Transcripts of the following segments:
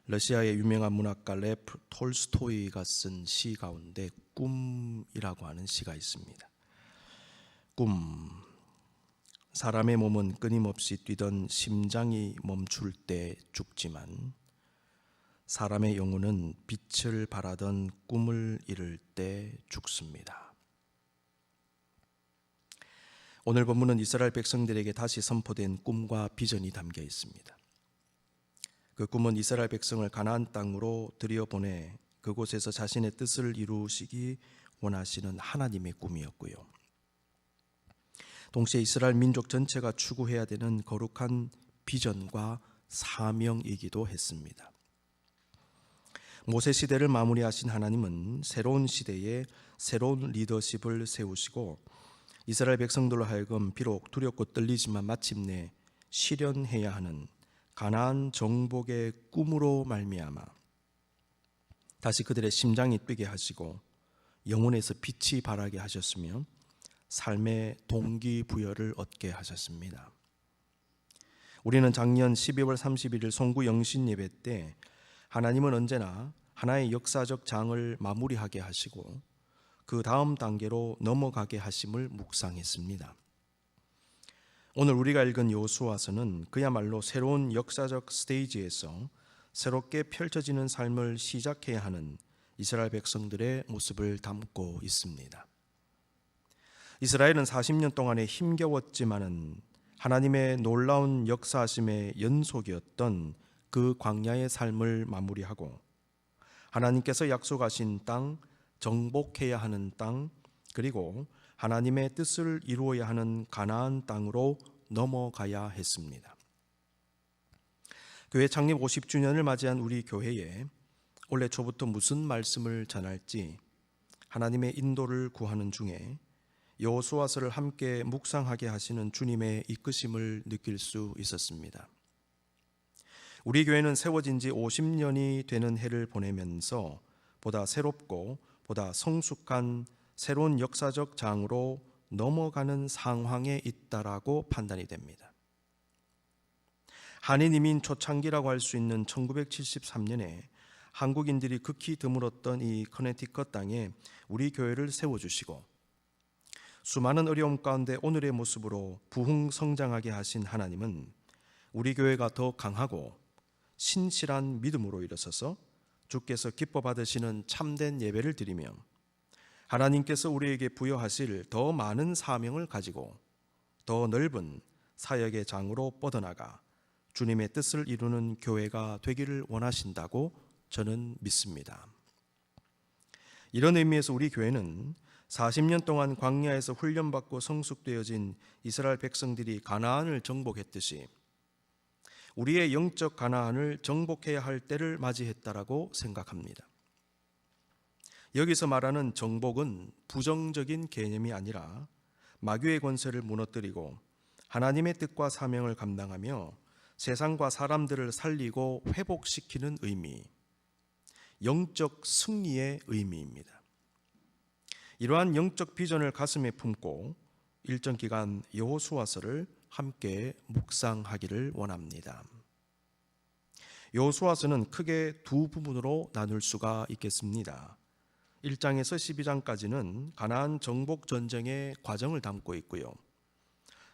러시아의 유명한 문학가 레프 톨스토이가 쓴 시 가운데 꿈이라고 하는 시가 있습니다. 꿈. 사람의 몸은 끊임없이 뛰던 심장이 멈출 때 죽지만 사람의 영혼은 빛을 바라던 꿈을 이룰 때 죽습니다. 오늘 본문은 이스라엘 백성들에게 다시 선포된 꿈과 비전이 담겨 있습니다. 그 꿈은 이스라엘 백성을 가나안 땅으로 들여보내 그곳에서 자신의 뜻을 이루시기 원하시는 하나님의 꿈이었고요. 동시에 이스라엘 민족 전체가 추구해야 되는 거룩한 비전과 사명이기도 했습니다. 모세 시대를 마무리하신 하나님은 새로운 시대에 새로운 리더십을 세우시고 이스라엘 백성들로 하여금 비록 두렵고 떨리지만 마침내 실현해야 하는 가나안 정복의 꿈으로 말미암아 다시 그들의 심장이 뛰게 하시고 영혼에서 빛이 발하게 하셨으며 삶의 동기부여를 얻게 하셨습니다. 우리는 작년 12월 31일 송구 영신 예배 때 하나님은 언제나 하나의 역사적 장을 마무리하게 하시고 그 다음 단계로 넘어가게 하심을 묵상했습니다. 오늘 우리가 읽은 여호수아서는 그야말로 새로운 역사적 스테이지에서 새롭게 펼쳐지는 삶을 시작해야 하는 이스라엘 백성들의 모습을 담고 있습니다. 이스라엘은 40년 동안에 힘겨웠지만은 하나님의 놀라운 역사하심의 연속이었던 그 광야의 삶을 마무리하고 하나님께서 약속하신 땅, 정복해야 하는 땅, 그리고 하나님의 뜻을 이루어야 하는 가나안 땅으로 넘어가야 했습니다. 교회 창립 50주년을 맞이한 우리 교회에 올해 초부터 무슨 말씀을 전할지 하나님의 인도를 구하는 중에 여호수아서를 함께 묵상하게 하시는 주님의 이끄심을 느낄 수 있었습니다. 우리 교회는 세워진 지 50년이 되는 해를 보내면서 보다 새롭고 보다 성숙한 새로운 역사적 장으로 넘어가는 상황에 있다라고 판단이 됩니다. 한인 이민 초창기라고 할 수 있는 1973년에 한국인들이 극히 드물었던 이 커네티컷 땅에 우리 교회를 세워주시고 수많은 어려움 가운데 오늘의 모습으로 부흥성장하게 하신 하나님은 우리 교회가 더 강하고 신실한 믿음으로 일어서서 주께서 기뻐 받으시는 참된 예배를 드리며 하나님께서 우리에게 부여하실 더 많은 사명을 가지고 더 넓은 사역의 장으로 뻗어나가 주님의 뜻을 이루는 교회가 되기를 원하신다고 저는 믿습니다. 이런 의미에서 우리 교회는 40년 동안 광야에서 훈련받고 성숙되어진 이스라엘 백성들이 가나안을 정복했듯이 우리의 영적 가나안을 정복해야 할 때를 맞이했다라고 생각합니다. 여기서 말하는 정복은 부정적인 개념이 아니라 마귀의 권세를 무너뜨리고 하나님의 뜻과 사명을 감당하며 세상과 사람들을 살리고 회복시키는 의미, 영적 승리의 의미입니다. 이러한 영적 비전을 가슴에 품고 일정 기간 여호수아서를 함께 묵상하기를 원합니다. 여호수아서는 크게 두 부분으로 나눌 수가 있겠습니다. 1장에서 12장까지는 가나안 정복 전쟁의 과정을 담고 있고요.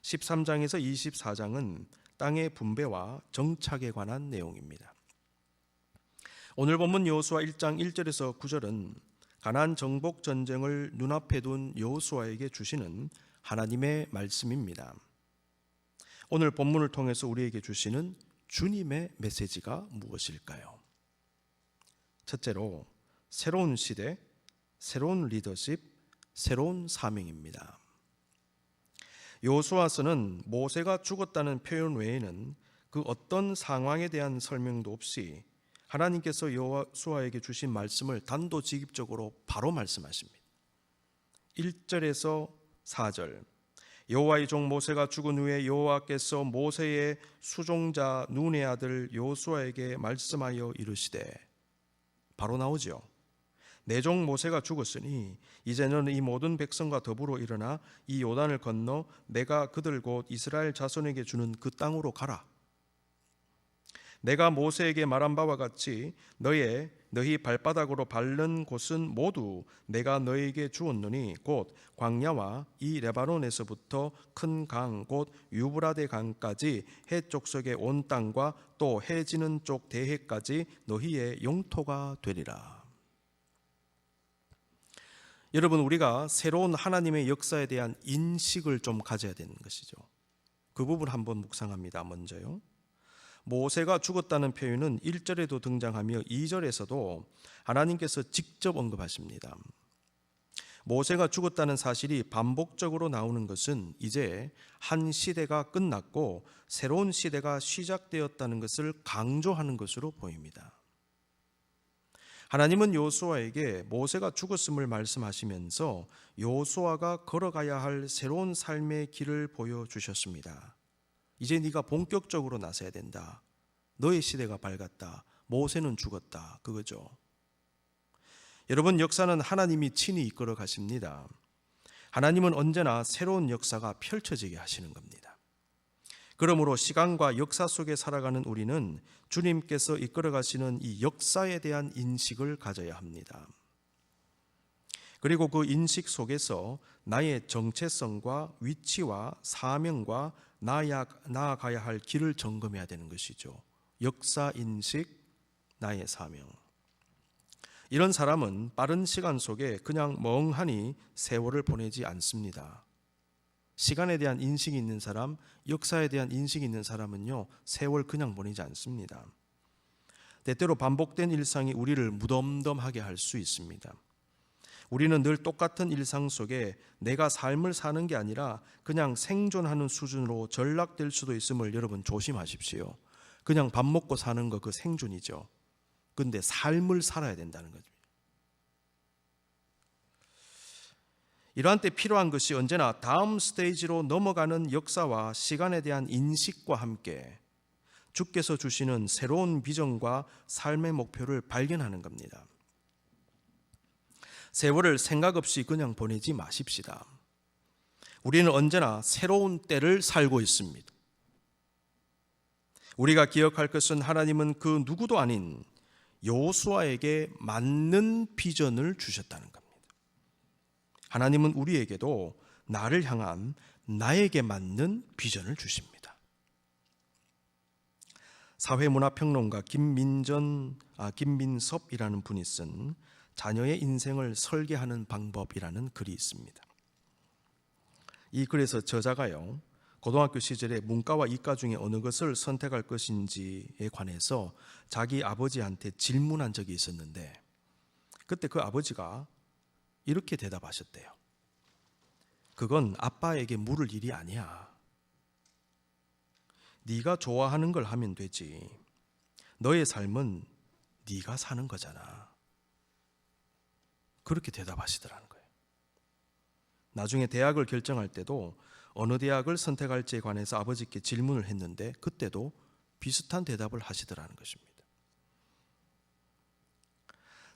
13장에서 24장은 땅의 분배와 정착에 관한 내용입니다. 오늘 본문 여호수아 1장 1절에서 9절은 가나안 정복 전쟁을 눈앞에 둔 여호수아에게 주시는 하나님의 말씀입니다. 오늘 본문을 통해서 우리에게 주시는 주님의 메시지가 무엇일까요? 첫째로 새로운 시대, 새로운 리더십, 새로운 사명입니다. 여호수아서는 모세가 죽었다는 표현 외에는 그 어떤 상황에 대한 설명도 없이 하나님께서 여호수아에게 주신 말씀을 단도직입적으로 바로 말씀하십니다. 1절에서 4절 여호와의 종 모세가 죽은 후에 여호와께서 모세의 수종자 눈의 아들 여호수아에게 말씀하여 이르시되, 바로 나오죠. 내 종 모세가 죽었으니 이제는 이 모든 백성과 더불어 일어나 이 요단을 건너 내가 그들 곧 이스라엘 자손에게 주는 그 땅으로 가라. 내가 모세에게 말한 바와 같이 너희 발바닥으로 밟는 곳은 모두 내가 너희에게 주었노니 곧 광야와 이 레바논에서부터 큰 강 곧 유브라데 강까지 해 쪽석의 온 땅과 또 해 지는 쪽 대해까지 너희의 영토가 되리라. 여러분, 우리가 새로운 하나님의 역사에 대한 인식을 좀 가져야 되는 것이죠. 그 부분 한번 묵상합니다. 먼저요. 모세가 죽었다는 표현은 1절에도 등장하며 2절에서도 하나님께서 직접 언급하십니다. 모세가 죽었다는 사실이 반복적으로 나오는 것은 이제 한 시대가 끝났고 새로운 시대가 시작되었다는 것을 강조하는 것으로 보입니다. 하나님은 여호수아에게 모세가 죽었음을 말씀하시면서 여호수아가 걸어가야 할 새로운 삶의 길을 보여주셨습니다. 이제 네가 본격적으로 나서야 된다. 너의 시대가 밝았다. 모세는 죽었다. 그거죠. 여러분, 역사는 하나님이 친히 이끌어 가십니다. 하나님은 언제나 새로운 역사가 펼쳐지게 하시는 겁니다. 그러므로 시간과 역사 속에 살아가는 우리는 주님께서 이끌어 가시는 이 역사에 대한 인식을 가져야 합니다. 그리고 그 인식 속에서 나의 정체성과 위치와 사명과 나아가야 할 길을 점검해야 되는 것이죠. 역사 인식, 나의 사명. 이런 사람은 빠른 시간 속에 그냥 멍하니 세월을 보내지 않습니다. 시간에 대한 인식이 있는 사람, 역사에 대한 인식이 있는 사람은요, 세월 그냥 보내지 않습니다. 때때로 반복된 일상이 우리를 무덤덤하게 할 수 있습니다. 우리는 늘 똑같은 일상 속에 내가 삶을 사는 게 아니라 그냥 생존하는 수준으로 전락될 수도 있음을 여러분 조심하십시오. 그냥 밥 먹고 사는 거 그 생존이죠. 근데 삶을 살아야 된다는 거죠. 이러한 때 필요한 것이 언제나 다음 스테이지로 넘어가는 역사와 시간에 대한 인식과 함께 주께서 주시는 새로운 비전과 삶의 목표를 발견하는 겁니다. 세월을 생각 없이 그냥 보내지 마십시다. 우리는 언제나 새로운 때를 살고 있습니다. 우리가 기억할 것은 하나님은 그 누구도 아닌 여호수아에게 맞는 비전을 주셨다는 겁니다. 하나님은 우리에게도 나를 향한 나에게 맞는 비전을 주십니다. 사회문화평론가 김민섭이라는 분이 쓴 자녀의 인생을 설계하는 방법이라는 글이 있습니다. 이 글에서 저자가요, 고등학교 시절에 문과와 이과 중에 어느 것을 선택할 것인지에 관해서 자기 아버지한테 질문한 적이 있었는데 그때 그 아버지가 이렇게 대답하셨대요. 그건 아빠에게 물을 일이 아니야. 네가 좋아하는 걸 하면 되지. 너의 삶은 네가 사는 거잖아. 그렇게 대답하시더라는 거예요. 나중에 대학을 결정할 때도 어느 대학을 선택할지에 관해서 아버지께 질문을 했는데 그때도 비슷한 대답을 하시더라는 것입니다.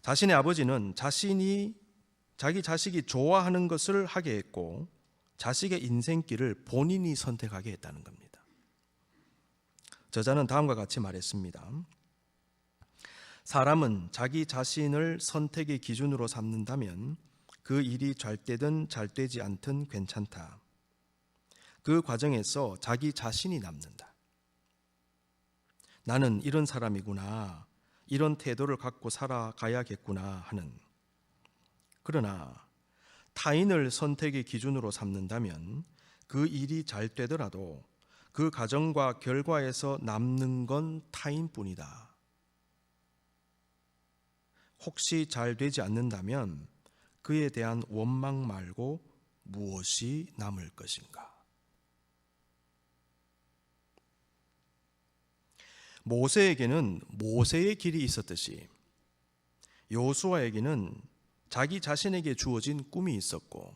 자신의 아버지는 자기 자식이 좋아하는 것을 하게 했고 자식의 인생길을 본인이 선택하게 했다는 겁니다. 저자는 다음과 같이 말했습니다. 사람은 자기 자신을 선택의 기준으로 삼는다면 그 일이 잘 되든 잘 되지 않든 괜찮다. 그 과정에서 자기 자신이 남는다. 나는 이런 사람이구나, 이런 태도를 갖고 살아가야겠구나 하는. 그러나 타인을 선택의 기준으로 삼는다면 그 일이 잘 되더라도 그 과정과 결과에서 남는 건 타인뿐이다. 혹시 잘 되지 않는다면 그에 대한 원망 말고 무엇이 남을 것인가? 모세에게는 모세의 길이 있었듯이 여호수아에게는 자기 자신에게 주어진 꿈이 있었고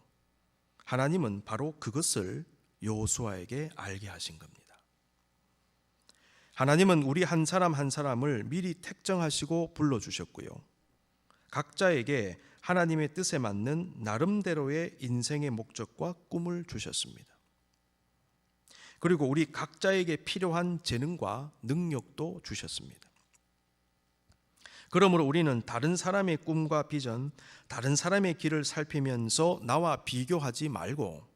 하나님은 바로 그것을 여호수아에게 알게 하신 겁니다. 하나님은 우리 한 사람 한 사람을 미리 택정하시고 불러주셨고요. 각자에게 하나님의 뜻에 맞는 나름대로의 인생의 목적과 꿈을 주셨습니다. 그리고 우리 각자에게 필요한 재능과 능력도 주셨습니다. 그러므로 우리는 다른 사람의 꿈과 비전, 다른 사람의 길을 살피면서 나와 비교하지 말고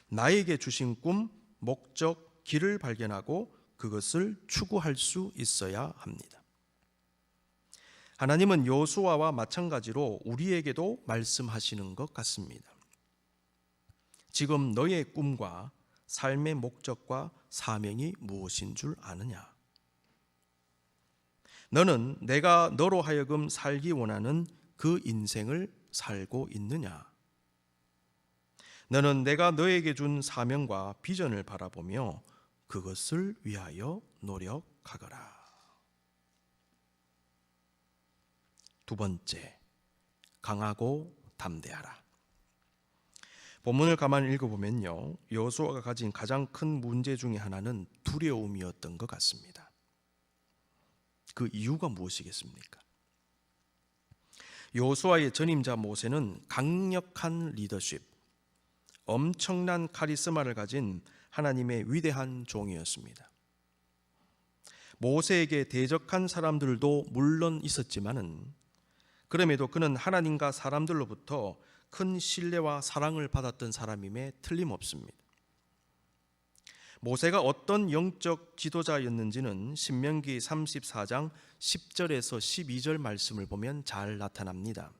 나에게 주신 꿈, 목적, 길을 발견하고 그것을 추구할 수 있어야 합니다. 하나님은 여호수아와 마찬가지로 우리에게도 말씀하시는 것 같습니다. 지금 너의 꿈과 삶의 목적과 사명이 무엇인 줄 아느냐? 너는 내가 너로 하여금 살기 원하는 그 인생을 살고 있느냐? 너는 내가 너에게 준 사명과 비전을 바라보며 그것을 위하여 노력하거라. 두 번째, 강하고 담대하라. 본문을 가만히 읽어보면요, 여호수아가 가진 가장 큰 문제 중에 하나는 두려움이었던 것 같습니다. 그 이유가 무엇이겠습니까? 여호수아의 전임자 모세는 강력한 리더십, 엄청난 카리스마를 가진 하나님의 위대한 종이었습니다. 모세에게 대적한 사람들도 물론 있었지만은 그럼에도 그는 하나님과 사람들로부터 큰 신뢰와 사랑을 받았던 사람임에 틀림없습니다. 모세가 어떤 영적 지도자였는지는 신명기 34장 10절에서 12절 말씀을 보면 잘 나타납니다.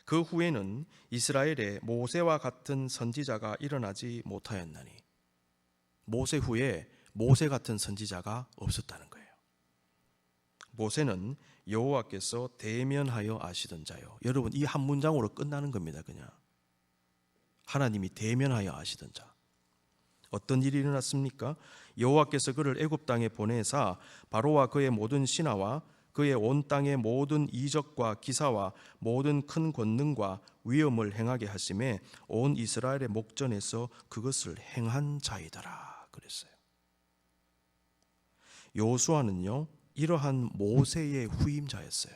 그 후에는 이스라엘에 모세와 같은 선지자가 일어나지 못하였나니 모세 후에 모세 같은 선지자가 없었다는 거예요. 모세는 여호와께서 대면하여 아시던 자요. 여러분, 이 한 문장으로 끝나는 겁니다. 그냥 하나님이 대면하여 아시던 자. 어떤 일이 일어났습니까? 여호와께서 그를 애굽 땅에 보내사 바로와 그의 모든 신하와 그의 온 땅의 모든 이적과 기사와 모든 큰 권능과 위엄을 행하게 하심에 온 이스라엘의 목전에서 그것을 행한 자이더라 그랬어요. 여호수아는요, 이러한 모세의 후임자였어요.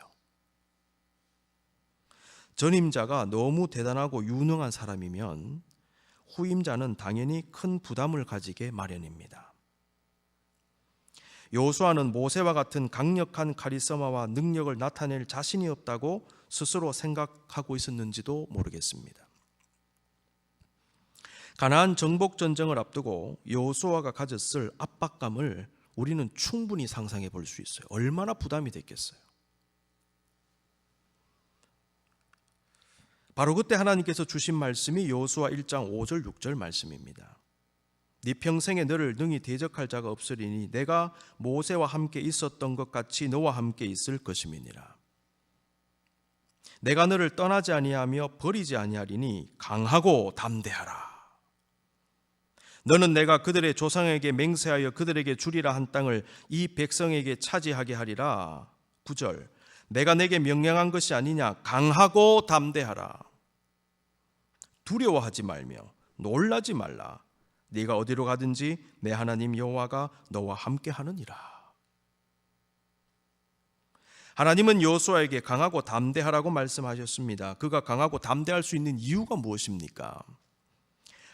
전임자가 너무 대단하고 유능한 사람이면 후임자는 당연히 큰 부담을 가지게 마련입니다. 여호수아는 모세와 같은 강력한 카리스마와 능력을 나타낼 자신이 없다고 스스로 생각하고 있었는지도 모르겠습니다. 가나안 정복 전쟁을 앞두고 여호수아가 가졌을 압박감을 우리는 충분히 상상해 볼 수 있어요. 얼마나 부담이 됐겠어요. 바로 그때 하나님께서 주신 말씀이 여호수아 1장 5절 6절 말씀입니다. 네 평생에 너를 능히 대적할 자가 없으리니 내가 모세와 함께 있었던 것 같이 너와 함께 있을 것임이니라. 내가 너를 떠나지 아니하며 버리지 아니하리니 강하고 담대하라. 너는 내가 그들의 조상에게 맹세하여 그들에게 주리라 한 땅을 이 백성에게 차지하게 하리라. 9절, 내가 내게 명령한 것이 아니냐. 강하고 담대하라. 두려워하지 말며 놀라지 말라. 네가 어디로 가든지 내 하나님 여호와가 너와 함께 하느니라. 하나님은 여호수아에게 강하고 담대하라고 말씀하셨습니다. 그가 강하고 담대할 수 있는 이유가 무엇입니까?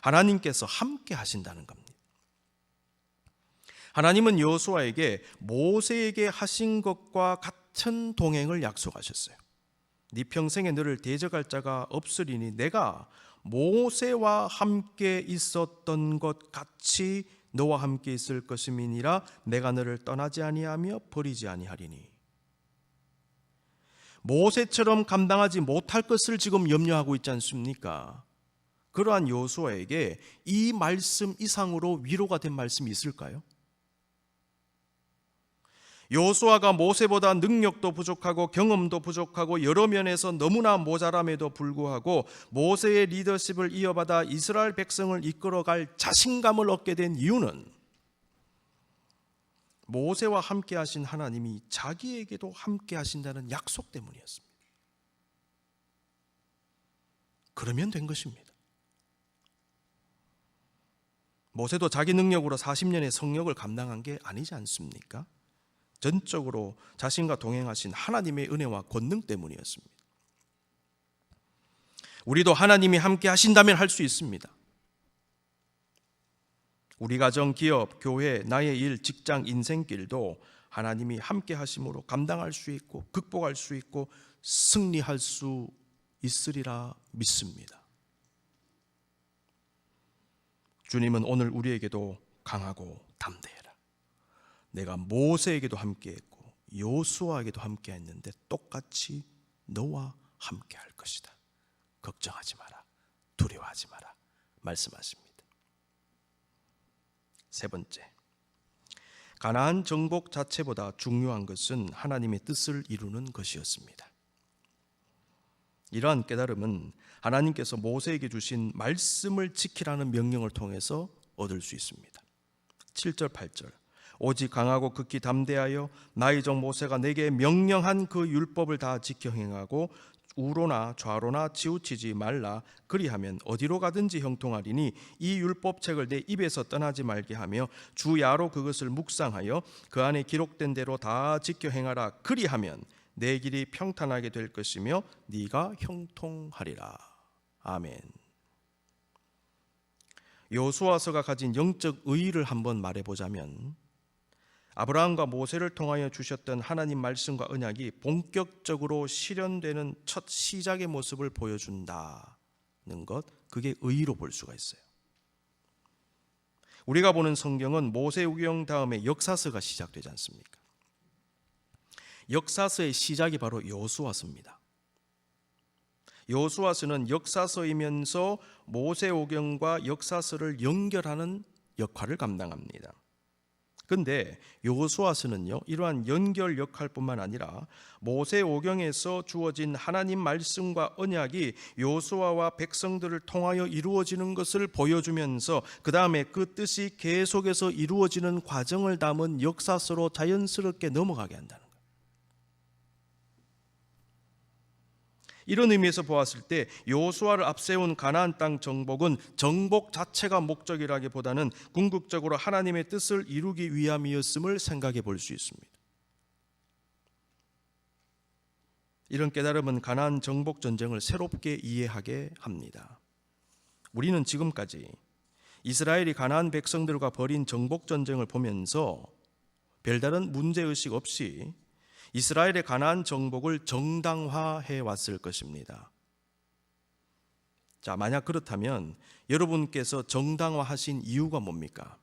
하나님께서 함께 하신다는 겁니다. 하나님은 여호수아에게 모세에게 하신 것과 같은 동행을 약속하셨어요. 네 평생에 너를 대적할 자가 없으리니 내가 모세와 함께 있었던 것 같이 너와 함께 있을 것임이니라. 내가 너를 떠나지 아니하며 버리지 아니하리니. 모세처럼 감당하지 못할 것을 지금 염려하고 있지 않습니까? 그러한 여호수아에게 이 말씀 이상으로 위로가 된 말씀이 있을까요? 여호수아가 모세보다 능력도 부족하고 경험도 부족하고 여러 면에서 너무나 모자람에도 불구하고 모세의 리더십을 이어받아 이스라엘 백성을 이끌어갈 자신감을 얻게 된 이유는 모세와 함께 하신 하나님이 자기에게도 함께 하신다는 약속 때문이었습니다. 그러면 된 것입니다. 모세도 자기 능력으로 40년의 성역을 감당한 게 아니지 않습니까? 전적으로 자신과 동행하신 하나님의 은혜와 권능 때문이었습니다. 우리도 하나님이 함께 하신다면 할 수 있습니다. 우리 가정, 기업, 교회, 나의 일, 직장, 인생길도 하나님이 함께 하심으로 감당할 수 있고 극복할 수 있고 승리할 수 있으리라 믿습니다. 주님은 오늘 우리에게도 강하고 담대해라. 내가 모세에게도 함께했고 여호수아에게도 함께했는데 똑같이 너와 함께할 것이다. 걱정하지 마라. 두려워하지 마라. 말씀하십니다. 세 번째, 가나안 정복 자체보다 중요한 것은 하나님의 뜻을 이루는 것이었습니다. 이러한 깨달음은 하나님께서 모세에게 주신 말씀을 지키라는 명령을 통해서 얻을 수 있습니다. 7절 8절 오직 강하고 극히 담대하여 나의 종 모세가 내게 명령한 그 율법을 다 지켜 행하고 우로나 좌로나 치우치지 말라. 그리하면 어디로 가든지 형통하리니 이 율법책을 내 입에서 떠나지 말게 하며 주야로 그것을 묵상하여 그 안에 기록된 대로 다 지켜 행하라. 그리하면 내 길이 평탄하게 될 것이며 네가 형통하리라. 아멘. 여호수아서가 가진 영적 의의를 한번 말해보자면 아브라함과 모세를 통하여 주셨던 하나님 말씀과 언약이 본격적으로 실현되는 첫 시작의 모습을 보여준다는 것, 그게 의의로 볼 수가 있어요. 우리가 보는 성경은 모세오경 다음에 역사서가 시작되지 않습니까? 역사서의 시작이 바로 여호수아서입니다. 여호수아서는 역사서이면서 모세오경과 역사서를 연결하는 역할을 감당합니다. 그런데 여호수아서는요, 이러한 연결 역할뿐만 아니라 모세오경에서 주어진 하나님 말씀과 언약이 여호수아와 백성들을 통하여 이루어지는 것을 보여주면서 그 다음에 그 뜻이 계속해서 이루어지는 과정을 담은 역사서로 자연스럽게 넘어가게 한다는 거예요. 이런 의미에서 보았을 때 여호수아를 앞세운 가나안 땅 정복은 정복 자체가 목적이라기보다는 궁극적으로 하나님의 뜻을 이루기 위함이었음을 생각해 볼 수 있습니다. 이런 깨달음은 가나안 정복 전쟁을 새롭게 이해하게 합니다. 우리는 지금까지 이스라엘이 가나안 백성들과 벌인 정복 전쟁을 보면서 별다른 문제의식 없이 이스라엘의 가나안 정복을 정당화해 왔을 것입니다. 자, 만약 그렇다면 여러분께서 정당화하신 이유가 뭡니까?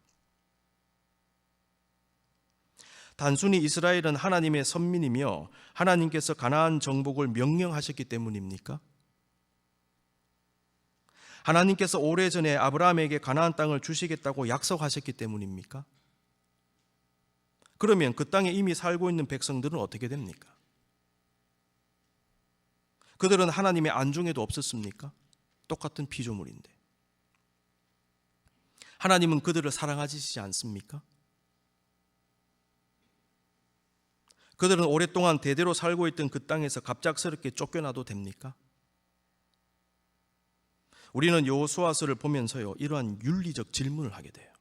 단순히 이스라엘은 하나님의 선민이며 하나님께서 가나안 정복을 명령하셨기 때문입니까? 하나님께서 오래전에 아브라함에게 가나안 땅을 주시겠다고 약속하셨기 때문입니까? 그러면 그 땅에 이미 살고 있는 백성들은 어떻게 됩니까? 그들은 하나님의 안중에도 없었습니까? 똑같은 피조물인데. 하나님은 그들을 사랑하시지 않습니까? 그들은 오랫동안 대대로 살고 있던 그 땅에서 갑작스럽게 쫓겨나도 됩니까? 우리는 여호수아서를 보면서요, 이러한 윤리적 질문을 하게 돼요.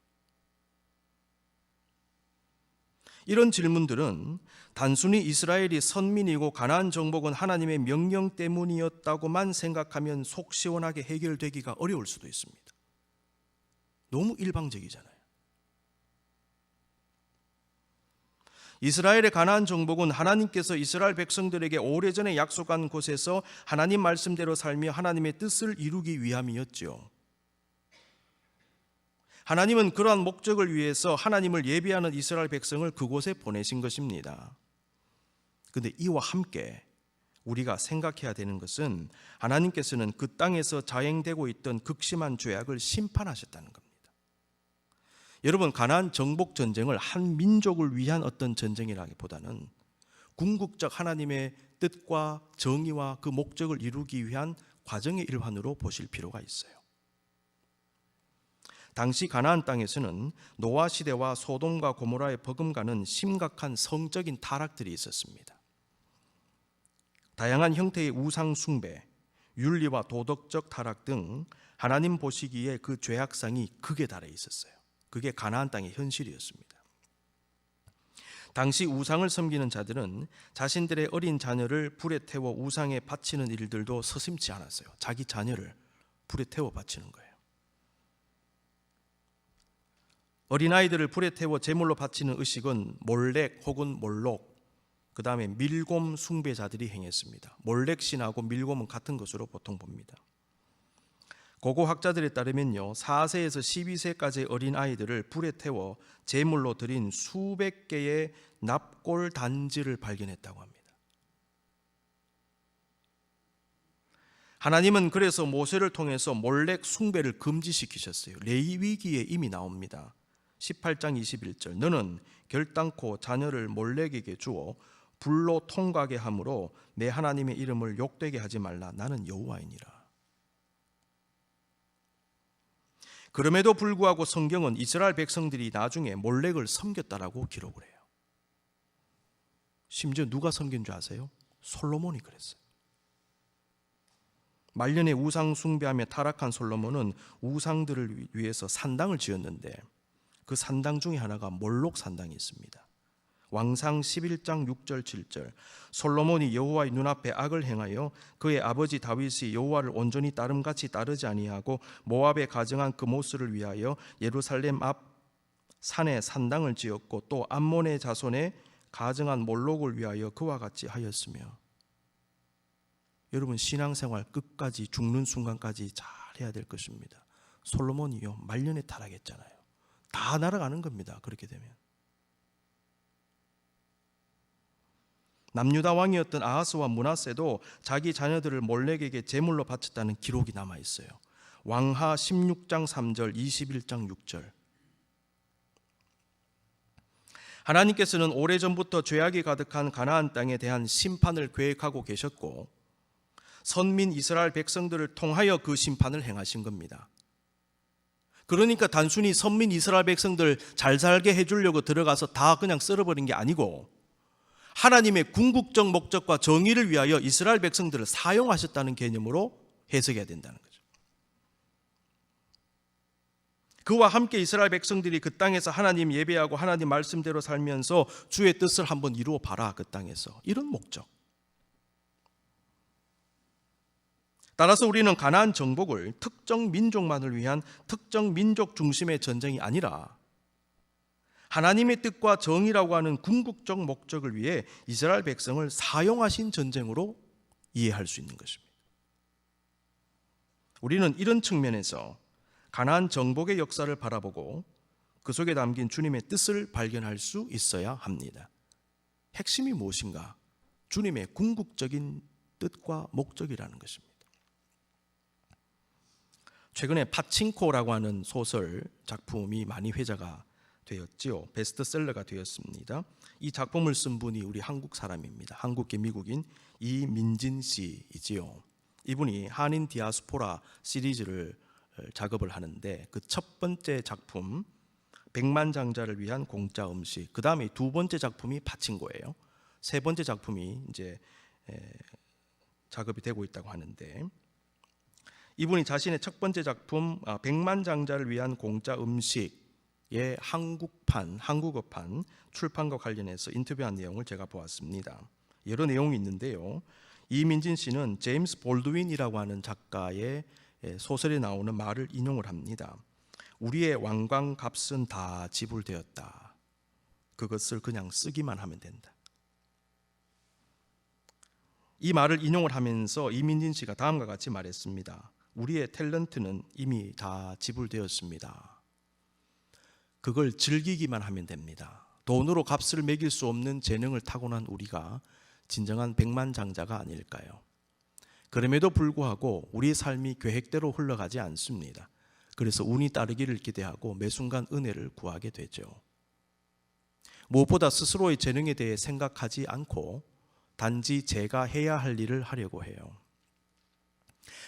이런 질문들은 단순히 이스라엘이 선민이고 가나안 정복은 하나님의 명령 때문이었다고만 생각하면 속 시원하게 해결되기가 어려울 수도 있습니다. 너무 일방적이잖아요. 이스라엘의 가나안 정복은 하나님께서 이스라엘 백성들에게 오래전에 약속한 곳에서 하나님 말씀대로 살며 하나님의 뜻을 이루기 위함이었죠. 하나님은 그러한 목적을 위해서 하나님을 예비하는 이스라엘 백성을 그곳에 보내신 것입니다. 그런데 이와 함께 우리가 생각해야 되는 것은 하나님께서는 그 땅에서 자행되고 있던 극심한 죄악을 심판하셨다는 겁니다. 여러분, 가나안 정복 전쟁을 한 민족을 위한 어떤 전쟁이라기보다는 궁극적 하나님의 뜻과 정의와 그 목적을 이루기 위한 과정의 일환으로 보실 필요가 있어요. 당시 가나안 땅에서는 노아 시대와 소돔과 고모라에 버금가는 심각한 성적인 타락들이 있었습니다. 다양한 형태의 우상 숭배, 윤리와 도덕적 타락 등 하나님 보시기에 그 죄악상이 극에 달해 있었어요. 그게 가나안 땅의 현실이었습니다. 당시 우상을 섬기는 자들은 자신들의 어린 자녀를 불에 태워 우상에 바치는 일들도 서슴지 않았어요. 자기 자녀를 불에 태워 바치는 거예요. 어린아이들을 불에 태워 제물로 바치는 의식은 몰렉 혹은 몰록, 그 다음에 밀곰 숭배자들이 행했습니다. 몰렉 신하고 밀곰은 같은 것으로 보통 봅니다. 고고 학자들에 따르면요, 4세에서 12세까지의 어린아이들을 불에 태워 제물로 드린 수백 개의 납골 단지를 발견했다고 합니다. 하나님은 그래서 모세를 통해서 몰렉 숭배를 금지시키셨어요. 레위기에 이미 나옵니다. 18장 21절, 너는 결단코 자녀를 몰렉에게 주어 불로 통과하게 함으로 내 하나님의 이름을 욕되게 하지 말라. 나는 여호와이니라. 그럼에도 불구하고 성경은 이스라엘 백성들이 나중에 몰렉을 섬겼다라고 기록을 해요. 심지어 누가 섬긴 줄 아세요? 솔로몬이 그랬어요. 말년에 우상 숭배하며 타락한 솔로몬은 우상들을 위해서 산당을 지었는데 그 산당 중에 하나가 몰록 산당이 있습니다. 왕상 11장 6절 7절, 솔로몬이 여호와의 눈앞에 악을 행하여 그의 아버지 다윗이 여호와를 온전히 따름같이 따르지 아니하고 모압에 가정한 그 모스를 위하여 예루살렘 앞 산에 산당을 지었고 또 암몬의 자손에 가정한 몰록을 위하여 그와 같이 하였으며. 여러분, 신앙생활 끝까지 죽는 순간까지 잘 해야 될 것입니다. 솔로몬이요, 말년에 타락했잖아요. 다 날아가는 겁니다. 그렇게 되면. 남유다 왕이었던 아하스와 므낫세도 자기 자녀들을 몰렉에게 제물로 바쳤다는 기록이 남아 있어요. 왕하 16장 3절, 21장 6절. 하나님께서는 오래전부터 죄악이 가득한 가나안 땅에 대한 심판을 계획하고 계셨고 선민 이스라엘 백성들을 통하여 그 심판을 행하신 겁니다. 그러니까 단순히 선민 이스라엘 백성들 잘 살게 해주려고 들어가서 다 그냥 썰어버린 게 아니고 하나님의 궁극적 목적과 정의를 위하여 이스라엘 백성들을 사용하셨다는 개념으로 해석해야 된다는 거죠. 그와 함께 이스라엘 백성들이 그 땅에서 하나님 예배하고 하나님 말씀대로 살면서 주의 뜻을 한번 이루어 봐라. 그 땅에서. 이런 목적. 따라서 우리는 가나안 정복을 특정 민족만을 위한 특정 민족 중심의 전쟁이 아니라 하나님의 뜻과 정의라고 하는 궁극적 목적을 위해 이스라엘 백성을 사용하신 전쟁으로 이해할 수 있는 것입니다. 우리는 이런 측면에서 가나안 정복의 역사를 바라보고 그 속에 담긴 주님의 뜻을 발견할 수 있어야 합니다. 핵심이 무엇인가? 주님의 궁극적인 뜻과 목적이라는 것입니다. 최근에 파친코라고 하는 소설 작품이 많이 회자가 되었지요. 베스트셀러가 되었습니다. 이 작품을 쓴 분이 우리 한국 사람입니다. 한국계 미국인 이민진 씨이지요. 이분이 한인 디아스포라 시리즈를 작업을 하는데 그 첫 번째 작품 백만장자를 위한 공짜 음식, 그 다음에 두 번째 작품이 파친코예요. 세 번째 작품이 이제 작업이 되고 있다고 하는데 이분이 자신의 첫 번째 작품 백만장자를 위한 공짜 음식의 한국어판 출판과 관련해서 인터뷰한 내용을 제가 보았습니다. 여러 내용이 있는데요. 이민진 씨는 제임스 볼드윈이라고 하는 작가의 소설에 나오는 말을 인용을 합니다. 우리의 왕관값은 다 지불되었다. 그것을 그냥 쓰기만 하면 된다. 이 말을 인용을 하면서 이민진 씨가 다음과 같이 말했습니다. 우리의 탤런트는 이미 다 지불되었습니다. 그걸 즐기기만 하면 됩니다. 돈으로 값을 매길 수 없는 재능을 타고난 우리가 진정한 백만장자가 아닐까요? 그럼에도 불구하고 우리 삶이 계획대로 흘러가지 않습니다. 그래서 운이 따르기를 기대하고 매 순간 은혜를 구하게 되죠. 무엇보다 스스로의 재능에 대해 생각하지 않고 단지 제가 해야 할 일을 하려고 해요.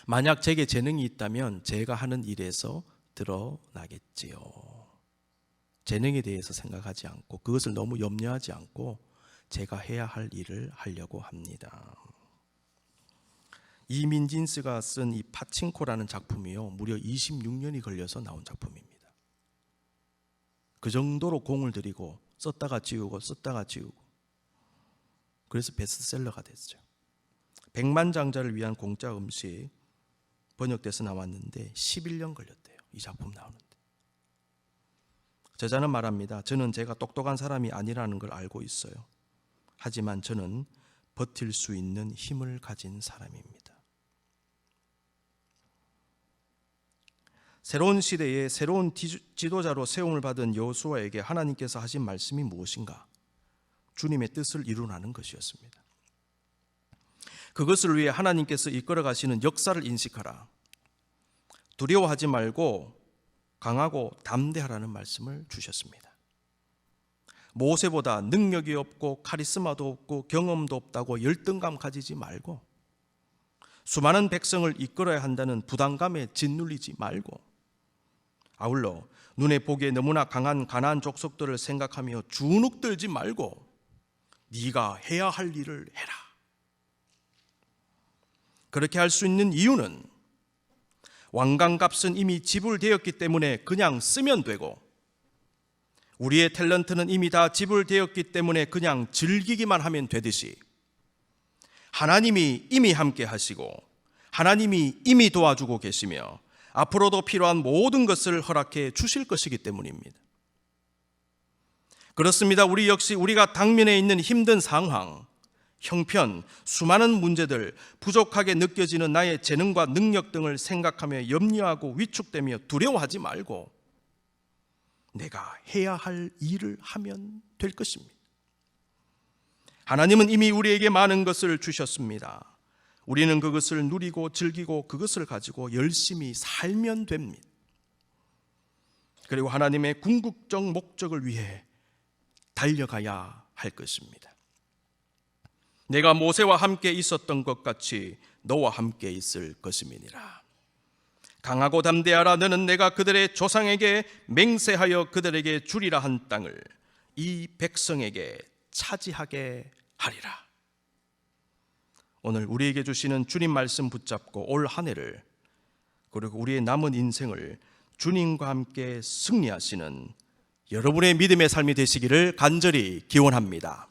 만약 제게 재능이 있다면 제가 하는 일에서 드러나겠지요. 재능에 대해서 생각하지 않고 그것을 너무 염려하지 않고 제가 해야 할 일을 하려고 합니다. 이민진 씨가 쓴 이 파친코라는 작품이요, 무려 26년이 걸려서 나온 작품입니다. 그 정도로 공을 들이고 썼다가 지우고 썼다가 지우고 그래서 베스트셀러가 됐죠. 백만장자를 위한 공짜 음식 번역돼서 나왔는데 11년 걸렸대요. 이 작품 나오는데. 제자는 말합니다. 저는 제가 똑똑한 사람이 아니라는 걸 알고 있어요. 하지만 저는 버틸 수 있는 힘을 가진 사람입니다. 새로운 시대에 새로운 지도자로 세움을 받은 여호수아에게 하나님께서 하신 말씀이 무엇인가? 주님의 뜻을 이루라는 것이었습니다. 그것을 위해 하나님께서 이끌어 가시는 역사를 인식하라. 두려워하지 말고 강하고 담대하라는 말씀을 주셨습니다. 모세보다 능력이 없고 카리스마도 없고 경험도 없다고 열등감 가지지 말고, 수많은 백성을 이끌어야 한다는 부담감에 짓눌리지 말고, 아울러 눈에 보기에 너무나 강한 가나안 족속들을 생각하며 주눅들지 말고 네가 해야 할 일을 해라. 그렇게 할 수 있는 이유는 왕관값은 이미 지불되었기 때문에 그냥 쓰면 되고, 우리의 탤런트는 이미 다 지불되었기 때문에 그냥 즐기기만 하면 되듯이, 하나님이 이미 함께 하시고 하나님이 이미 도와주고 계시며 앞으로도 필요한 모든 것을 허락해 주실 것이기 때문입니다. 그렇습니다. 우리 역시 우리가 당면에 있는 힘든 상황, 형편, 수많은 문제들, 부족하게 느껴지는 나의 재능과 능력 등을 생각하며 염려하고 위축되며 두려워하지 말고 내가 해야 할 일을 하면 될 것입니다. 하나님은 이미 우리에게 많은 것을 주셨습니다. 우리는 그것을 누리고 즐기고 그것을 가지고 열심히 살면 됩니다. 그리고 하나님의 궁극적 목적을 위해 달려가야 할 것입니다. 내가 모세와 함께 있었던 것 같이 너와 함께 있을 것임이니라. 강하고 담대하라. 너는 내가 그들의 조상에게 맹세하여 그들에게 주리라 한 땅을 이 백성에게 차지하게 하리라. 오늘 우리에게 주시는 주님 말씀 붙잡고 올 한 해를, 그리고 우리의 남은 인생을 주님과 함께 승리하시는 여러분의 믿음의 삶이 되시기를 간절히 기원합니다.